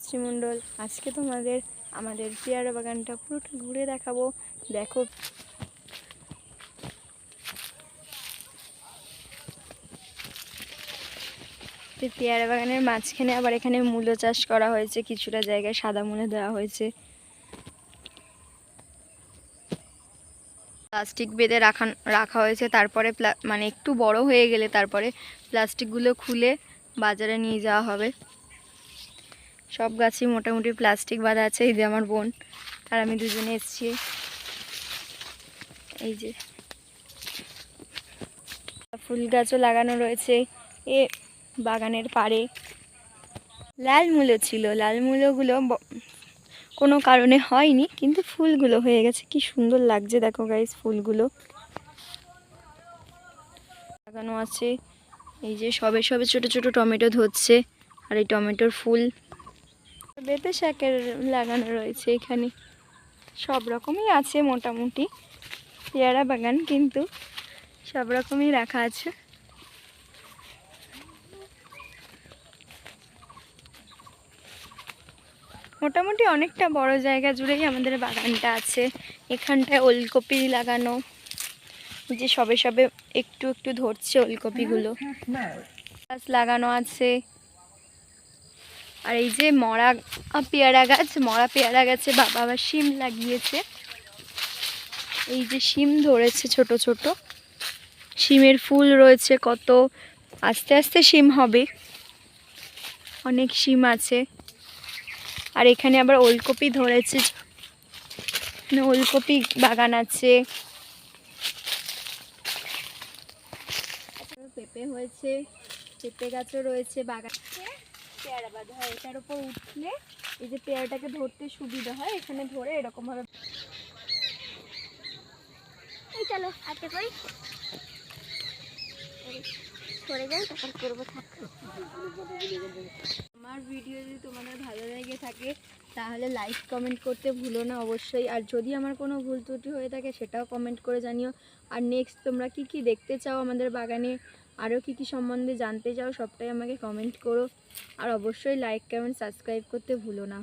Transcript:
শ্রীমণ্ডল। আজকে তোমাদের আমাদের পেয়ারা বাগানটা পুরোটা ঘুরে দেখাবো। দেখো পেয়ারা বাগানের মাঝখানে আবার এখানে মূলো চাষ করা হয়েছে, কিছুটা জায়গায় সাদা মূলো দেওয়া হয়েছে। প্লাস্টিক বেঁধে রাখা হয়েছে, তারপরে মানে একটু বড় হয়ে গেলে তারপরে প্লাস্টিকগুলো খুলে বাজারে নিয়ে যাওয়া হবে। সব গাছই মোটামুটি প্লাস্টিক বাঁধা আছে। এই যে আমার বোন আর আমি দুজনে এসেছি। এই যে ফুল গাছও লাগানো রয়েছে এ বাগানের পাড়ে। লাল মূলো ছিল, লাল মূলোগুলো কোনো কারণে হয়নি, কিন্তু ফুলগুলো হয়ে গেছে। কি সুন্দর লাগছে দেখো গাইস, ফুলগুলো লাগানো আছে। এই যে সবে সবে ছোট ছোট টমেটো ধরছে, আর এই টমেটোর ফুল বেতে শাকের লাগানো রয়েছে এখানে। সব রকমই আছে মোটামুটি পেয়ারা বাগান, কিন্তু সব রকমই রাখা আছে। মোটামুটি অনেকটা বড় জায়গা জুড়েই আমাদের বাগানটা আছে। এখানটায় ওলকপি লাগানো, যে সবে সবে একটু একটু ধরছে ওলকপিগুলো, গাছ লাগানো আছে। আর এই যে মরা পেয়ারা গাছে বাবা আবার শিম লাগিয়েছে। এই যে শিম ধরেছে, ছোট ছোট শিমের ফুল রয়েছে কত, আস্তে আস্তে শিম হবে, অনেক শিম আছে। আর এখানে আবার ওলকপি ধরেছে, ওলকপি বাগান আছে। পেঁপে হয়েছে, পেঁপে গাছও রয়েছে বাগান। পেয়ারা বাঁধা হয়, এটার উপর উঠলে এই যে পেয়ারাটাকে ধরতে সুবিধা হয়, এখানে ধরে এরকম ভাবে। এই চলো আজকে করি সরে যাই, তখন করবো। আমার ভিডিও যদি তোমাদের ভালো লেগে থাকে তাহলে লাইক কমেন্ট করতে ভুলো না অবশ্যই। আর যদি আমার কোনো ভুল ত্রুটি হয়ে থাকে সেটাও কমেন্ট করে জানিও। আর নেক্সট তোমরা কি কি দেখতে চাও আমাদের বাগানে, আরও কি কি সম্বন্ধে জানতে চাও, সবটাই আমাকে কমেন্ট করো। আর অবশ্যই লাইক কমেন্ট সাবস্ক্রাইব করতে ভুলো না।